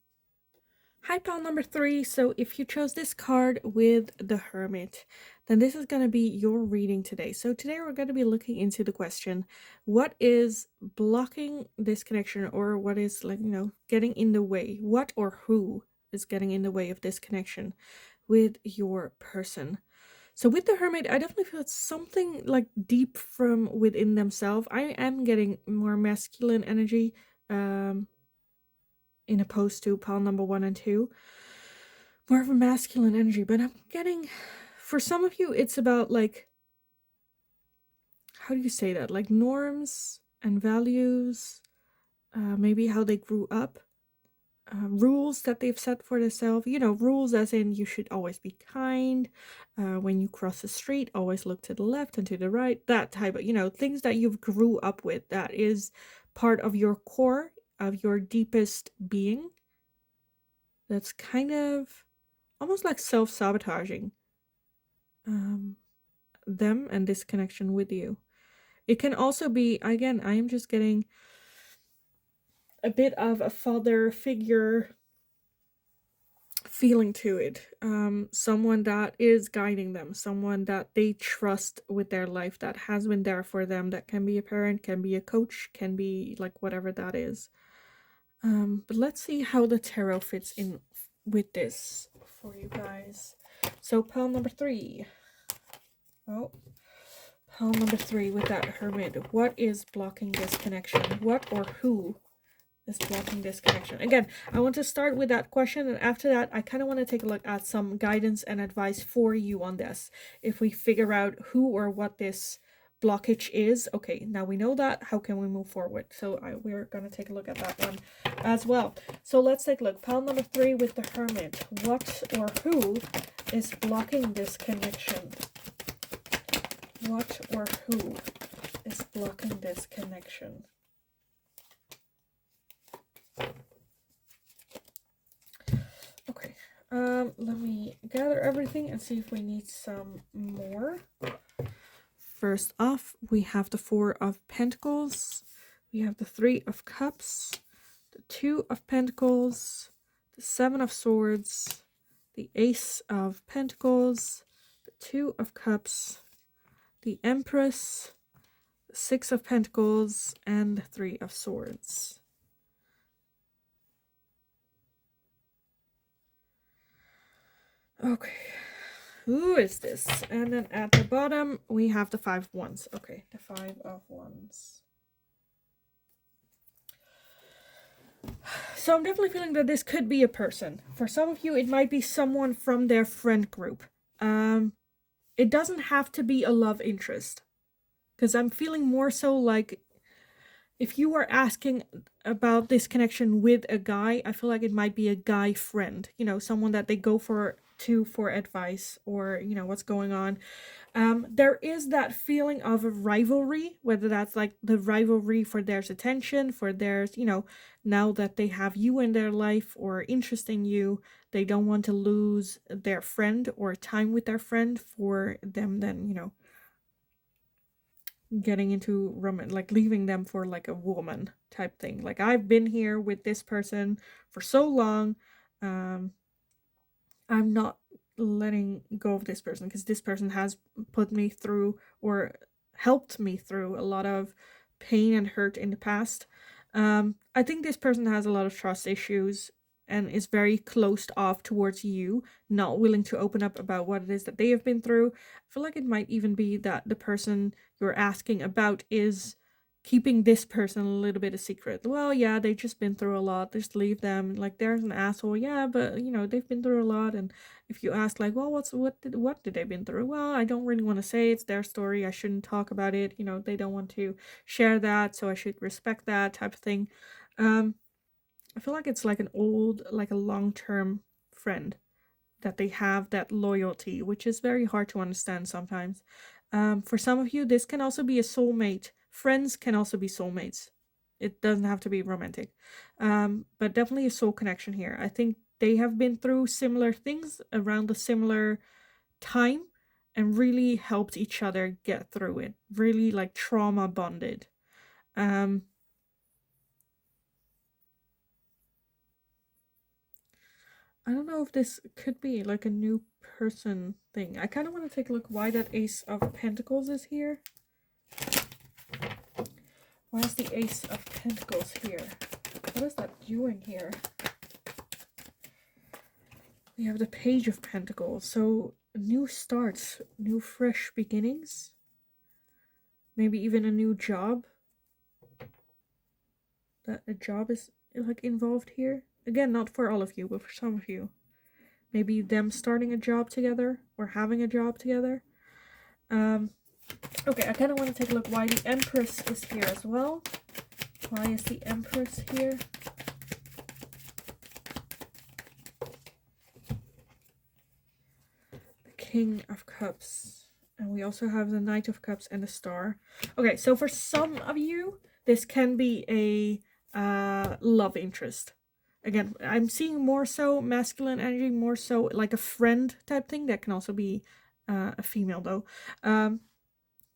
Hi, pal number 3. So if you chose this card with the Hermit, then this is going to be your reading today. So today we're going to be looking into the question, what is blocking this connection, or what is, like, you know, getting in the way? What or who is getting in the way of this connection with your person? So with the Hermit, I definitely feel it's something like deep from within themselves. I am getting more masculine energy in opposed to pile number 1 and 2. More of a masculine energy, but I'm getting, for some of you, it's about, like, how do you say that? Like norms and values, maybe how they grew up. Rules that they've set for themselves, you know, rules as in you should always be kind, when you cross the street, always look to the left and to the right, that type of, you know, things that you've grew up with, that is part of your core, of your deepest being, that's kind of almost like self-sabotaging them and this connection with you. It can also be, again, I am just getting a bit of a father figure feeling to it. Someone that is guiding them, someone that they trust with their life, that has been there for them. That can be a parent, can be a coach, can be like whatever that is. But let's see how the tarot fits in with this for you guys. So pile number 3. Oh, pile number 3 with that Hermit. What is blocking this connection? What or who is blocking this connection? Again, I want to start with that question, and after that I kind of want to take a look at some guidance and advice for you on this. If we figure out who or what this blockage is, okay, now we know that, how can we move forward? So we're gonna take a look at that one as well. So let's take a look. Pile number 3 with the Hermit. What or who is blocking this connection? What or who is blocking this connection? Okay, let me gather everything and see if we need some more. First off, we have the 4 of Pentacles, we have the 3 of Cups, the 2 of Pentacles, the 7 of Swords, the Ace of Pentacles, the 2 of Cups, the Empress, the 6 of Pentacles, and the 3 of Swords. Okay, who is this? And then at the bottom, we have the 5 of Wands. Okay, the 5 of Wands. So I'm definitely feeling that this could be a person. For some of you, it might be someone from their friend group. It doesn't have to be a love interest, because I'm feeling more so like if you are asking about this connection with a guy, I feel like it might be a guy friend, you know, someone that they go for advice, or, you know, what's going on. There is that feeling of a rivalry, whether that's like the rivalry for their attention, for theirs, you know, now that they have you in their life or interest in you, they don't want to lose their friend or time with their friend for them, then, you know, getting into romance, like leaving them for like a woman type thing. Like, I've been here with this person for so long, I'm not letting go of this person, because this person has put me through or helped me through a lot of pain and hurt in the past. I think this person has a lot of trust issues and is very closed off towards you, not willing to open up about what it is that they have been through. I feel like it might even be that the person you're asking about is keeping this person a little bit a secret. Well, yeah, they've just been through a lot. Just leave them. Like, there's an asshole. Yeah, but they've been through a lot. And if you ask, like, well, what did they been through? Well, I don't really want to say. It's their story. I shouldn't talk about it. They don't want to share that, so I should respect that type of thing. I feel like it's like a long-term friend that they have that loyalty, which is very hard to understand sometimes. For some of you, this can also be a soulmate. Friends can also be soulmates. It doesn't have to be romantic. But definitely a soul connection here. I think they have been through similar things around a similar time and really helped each other get through it. Really like trauma bonded. I don't know if this could be like a new person thing. I kind of want to take a look why that Ace of Pentacles is here. Why is the Ace of Pentacles here? What is that doing here? We have the Page of Pentacles. So new starts, new fresh beginnings. Maybe even a new job. That a job is like involved here. Again, not for all of you, but for some of you. Maybe them starting a job together or having a job together. Okay, I kind of want to take a look why the Empress is here as well. Why is the Empress here? The King of Cups. And we also have the Knight of Cups and the Star. Okay, so for some of you, this can be a love interest. Again, I'm seeing more so masculine energy, more so like a friend type thing. That can also be a female though.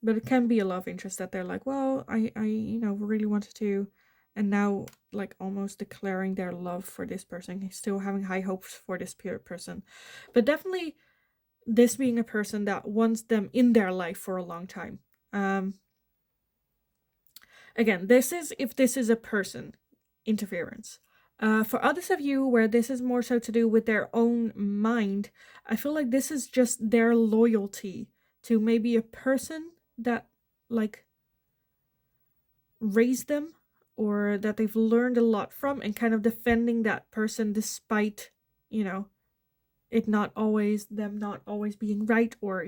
But it can be a love interest that they're like, well, I really wanted to, and now like almost declaring their love for this person, still having high hopes for this person. But definitely this being a person that wants them in their life for a long time. Again, if this is a person, interference. For others of you where this is more so to do with their own mind, I feel like this is just their loyalty to maybe a person that like raised them or that they've learned a lot from, and kind of defending that person despite, it not always being right, or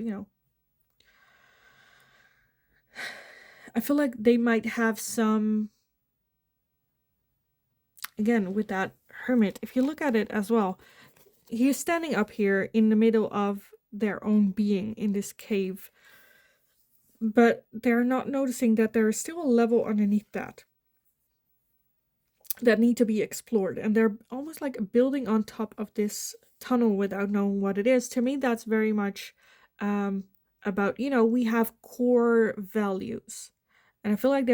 I feel like they might have some, again, with that Hermit, if you look at it as well, he's standing up here in the middle of their own being in this cave, but they're not noticing that there is still a level underneath that need to be explored, and they're almost like building on top of this tunnel without knowing what it is. To me, that's very much about, we have core values, and I feel like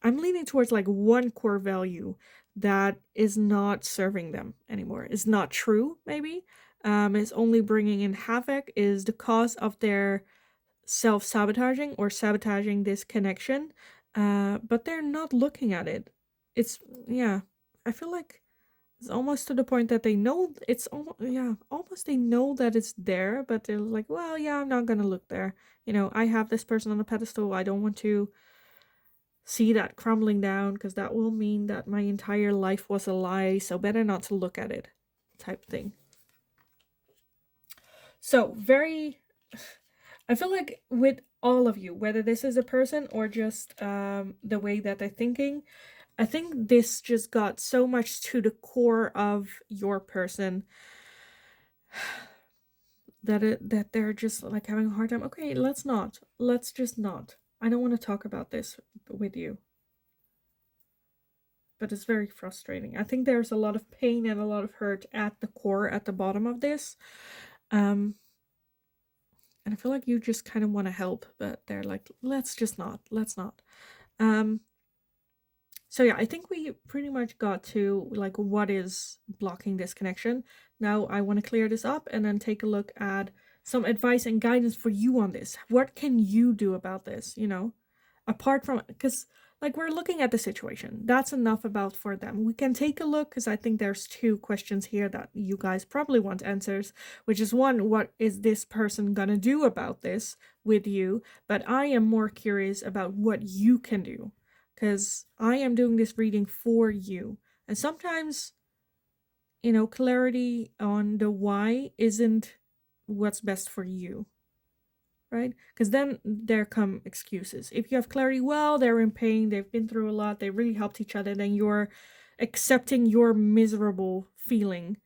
I'm leaning towards like one core value that is not serving them anymore, is not true, maybe, is only bringing in havoc, is the cause of their self-sabotaging or sabotaging this connection, but they're not looking at it. I feel like it's almost to the point that they know almost they know that it's there, but they're like, well, yeah, I'm not gonna look there. I have this person on a pedestal. I don't want to see that crumbling down, because that will mean that my entire life was a lie, so better not to look at it, type thing. So I feel like with all of you, whether this is a person or just the way that they're thinking, I think this just got so much to the core of your person that they're just like having a hard time. Okay, let's just not. I don't want to talk about this with you. But it's very frustrating. I think there's a lot of pain and a lot of hurt at the core, at the bottom of this. And I feel like you just kind of want to help, but they're like, let's not. So yeah, I think we pretty much got to like what is blocking this connection. Now I want to clear this up and then take a look at some advice and guidance for you on this. What can you do about this, you know? Apart from, because like we're looking at the situation. That's enough about for them. We can take a look because I think there's two questions here that you guys probably want answers, which is one, what is this person gonna do about this with you? But I am more curious about what you can do because I am doing this reading for you. And sometimes, you know, clarity on the why isn't what's best for you, right? Because then there come excuses. If you have clarity, well, they're in pain, they've been through a lot, they really helped each other, then you're accepting your miserable feeling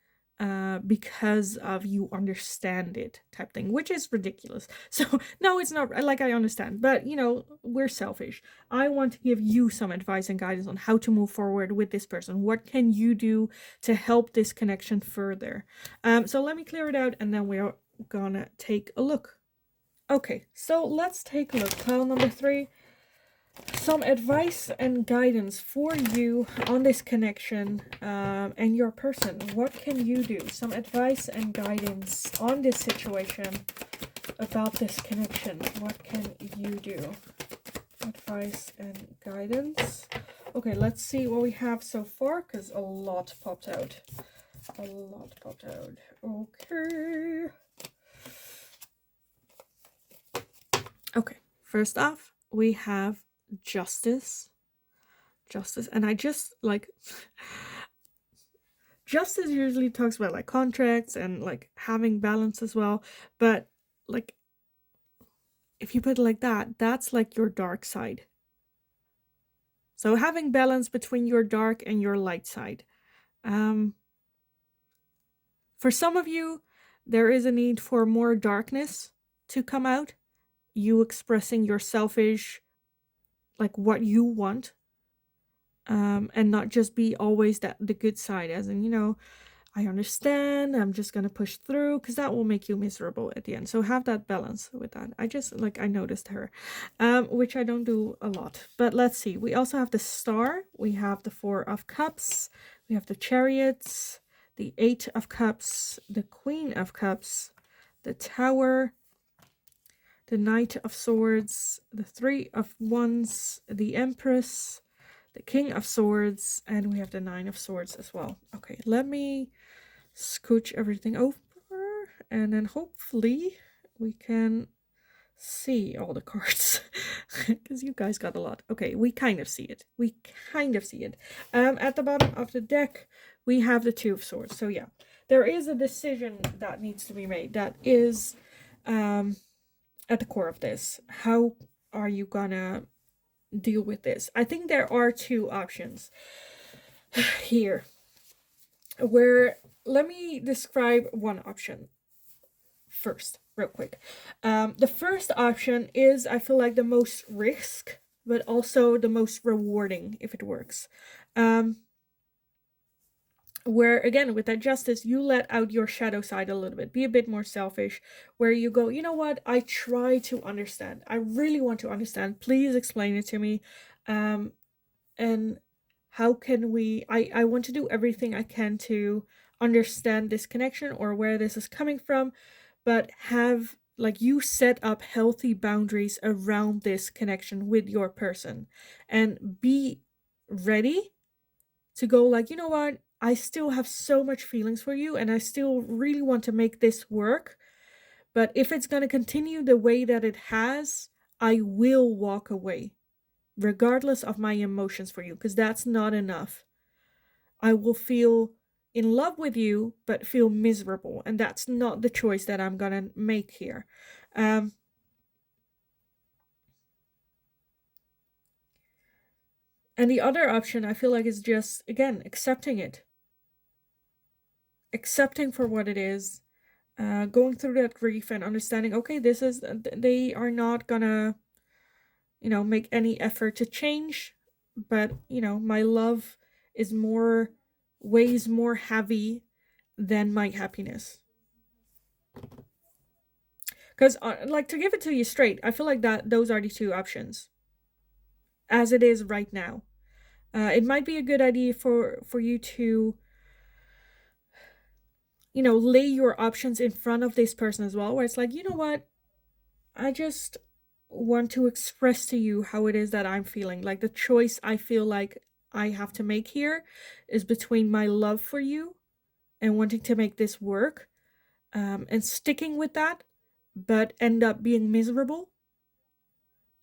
because of you understand it type thing, which is ridiculous. So no, it's not like I understand, but you know, we're selfish. I want to give you some advice and guidance on how to move forward with this person. What can you do to help this connection further? So let me clear it out and then we're gonna take a look. Okay, so let's take a look. Pile number 3. Some advice and guidance for you on this connection and your person. What can you do? Some advice and guidance on this situation about this connection. What can you do? Advice and guidance. Okay, let's see what we have so far because a lot popped out. A lot popped out. Okay. Okay, first off, we have justice, and I just like justice usually talks about like contracts and like having balance as well, but like if you put it like that, that's like your dark side. So having balance between your dark and your light side. For some of you, there is a need for more darkness to come out, you expressing your selfish, like what you want, and not just be always the good side, as in, you know, I understand, I'm just gonna push through, because that will make you miserable at the end. So have that balance with that. I noticed her, which I don't do a lot. But let's see, we also have the Star, we have the 4 of Cups, we have the Chariots, the 8 of Cups, the Queen of Cups, the Tower, the Knight of Swords, the 3 of Wands, the Empress, the King of Swords, and we have the 9 of Swords as well. Okay, let me scooch everything over, and then hopefully we can see all the cards, because you guys got a lot. Okay, we kind of see it. At the bottom of the deck, we have the 2 of Swords. So yeah, there is a decision that needs to be made. That is at the core of this. How are you gonna deal with this? I think there are 2 options here, where let me describe one option first real quick. The first option is, I feel like, the most risk but also the most rewarding if it works, where again with that justice, you let out your shadow side a little bit, be a bit more selfish, where you go, you know what, I try to understand, I really want to understand, please explain it to me, and how can we, I want to do everything I can to understand this connection or where this is coming from, but have like you set up healthy boundaries around this connection with your person, and be ready to go like, you know what, I still have so much feelings for you and I still really want to make this work, but if it's going to continue the way that it has, I will walk away regardless of my emotions for you, because that's not enough. I will feel in love with you but feel miserable, and that's not the choice that I'm gonna make here. And the other option, I feel like, is just, again, accepting it, accepting for what it is, going through that grief and understanding, okay, this is, they are not gonna, you know, make any effort to change, but you know, my love is more, weighs more heavy than my happiness. Because like, to give it to you straight, I feel like that those are the 2 options as it is right now. It might be a good idea for you to lay your options in front of this person as well, where it's like, you know what, I just want to express to you how it is that I'm feeling. Like, the choice I feel like I have to make here is between my love for you and wanting to make this work, and sticking with that, but end up being miserable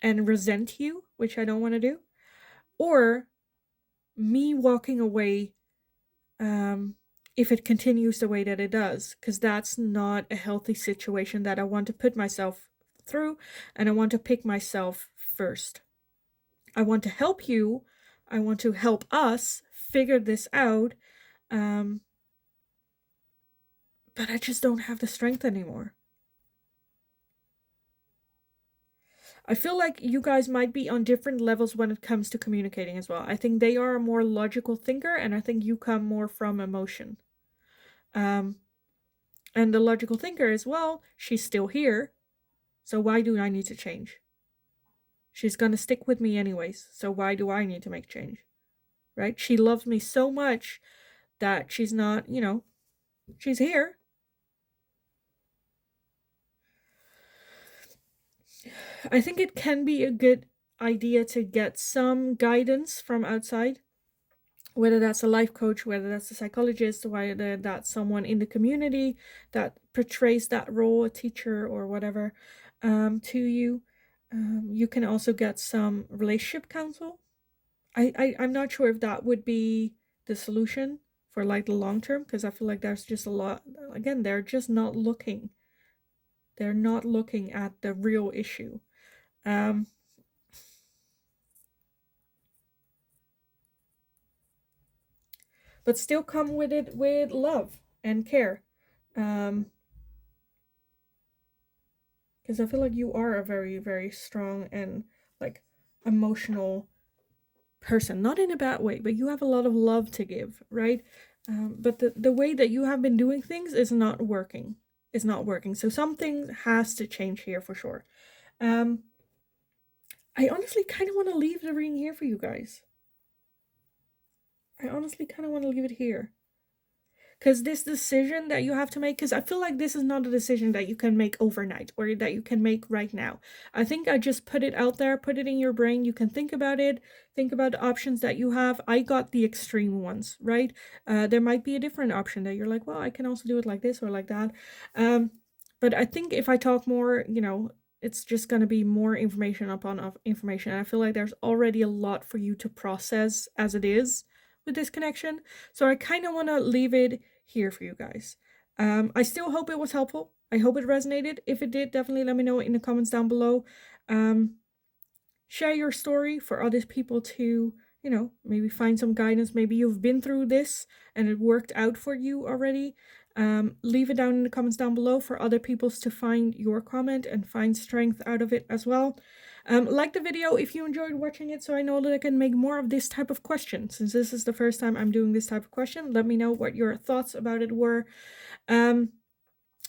and resent you, which I don't want to do, or me walking away, if it continues the way that it does, because that's not a healthy situation that I want to put myself through, and I want to pick myself first. I want to help you. I want to help us figure this out. But I just don't have the strength anymore. I feel like you guys might be on different levels when it comes to communicating as well. I think they are a more logical thinker, and I think you come more from emotion. And the logical thinker is, well, she's still here, so why do I need to change? She's gonna stick with me anyways, so why do I need to make change? Right? She loves me so much that she's not, she's here. I think it can be a good idea to get some guidance from outside, whether that's a life coach, whether that's a psychologist, whether that's someone in the community that portrays that role, a teacher or whatever, to you. You can also get some relationship counsel. I'm not sure if that would be the solution for like the long term, because I feel like there's just a lot. Again, they're just not looking. They're not looking at the real issue. But still come with it with love and care. Because I feel like you are a very, very strong and like emotional person. Not in a bad way, but you have a lot of love to give, right? But the way that you have been doing things is not working. Is not working. So something has to change here for sure. I honestly kind of want to leave the reading here for you guys. I honestly kind of want to leave it here. Because this decision that you have to make, because I feel like this is not a decision that you can make overnight or that you can make right now. I think I just put it out there, put it in your brain. You can think about it, think about the options that you have. I got the extreme ones, right? There might be a different option that you're like, well, I can also do it like this or like that. But I think if I talk more, it's just going to be more information upon information. And I feel like there's already a lot for you to process as it is with this connection. So I kind of want to leave it here for you guys. I still hope it was helpful. I hope it resonated. If it did, definitely let me know in the comments down below. Share your story for other people to, maybe find some guidance. Maybe you've been through this and it worked out for you already. Leave it down in the comments down below for other people to find your comment and find strength out of it as well. Like the video if you enjoyed watching it, so I know that I can make more of this type of question. Since this is the first time I'm doing this type of question, let me know what your thoughts about it were.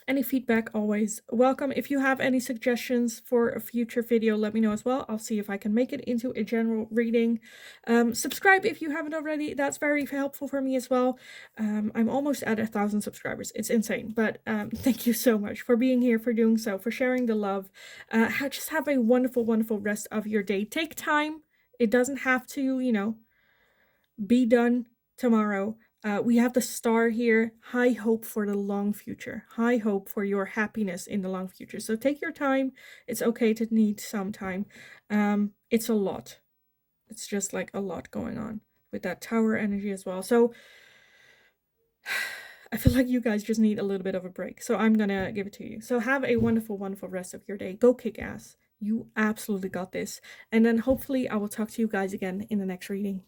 Any feedback always welcome. If you have any suggestions for a future video, let me know as well. I'll see if I can make it into a general reading. Subscribe if you haven't already. That's very helpful for me as well. I'm almost at 1,000 subscribers. It's insane. But thank you so much for being here, for doing so, for sharing the love. Just have a wonderful, wonderful rest of your day. Take time. It doesn't have to, be done tomorrow. We have the star here. High hope for the long future. High hope for your happiness in the long future. So take your time. It's okay to need some time. It's a lot. It's just like a lot going on with that tower energy as well. So I feel like you guys just need a little bit of a break. So I'm gonna give it to you. So have a wonderful, wonderful rest of your day. Go kick ass. You absolutely got this. And then hopefully I will talk to you guys again in the next reading.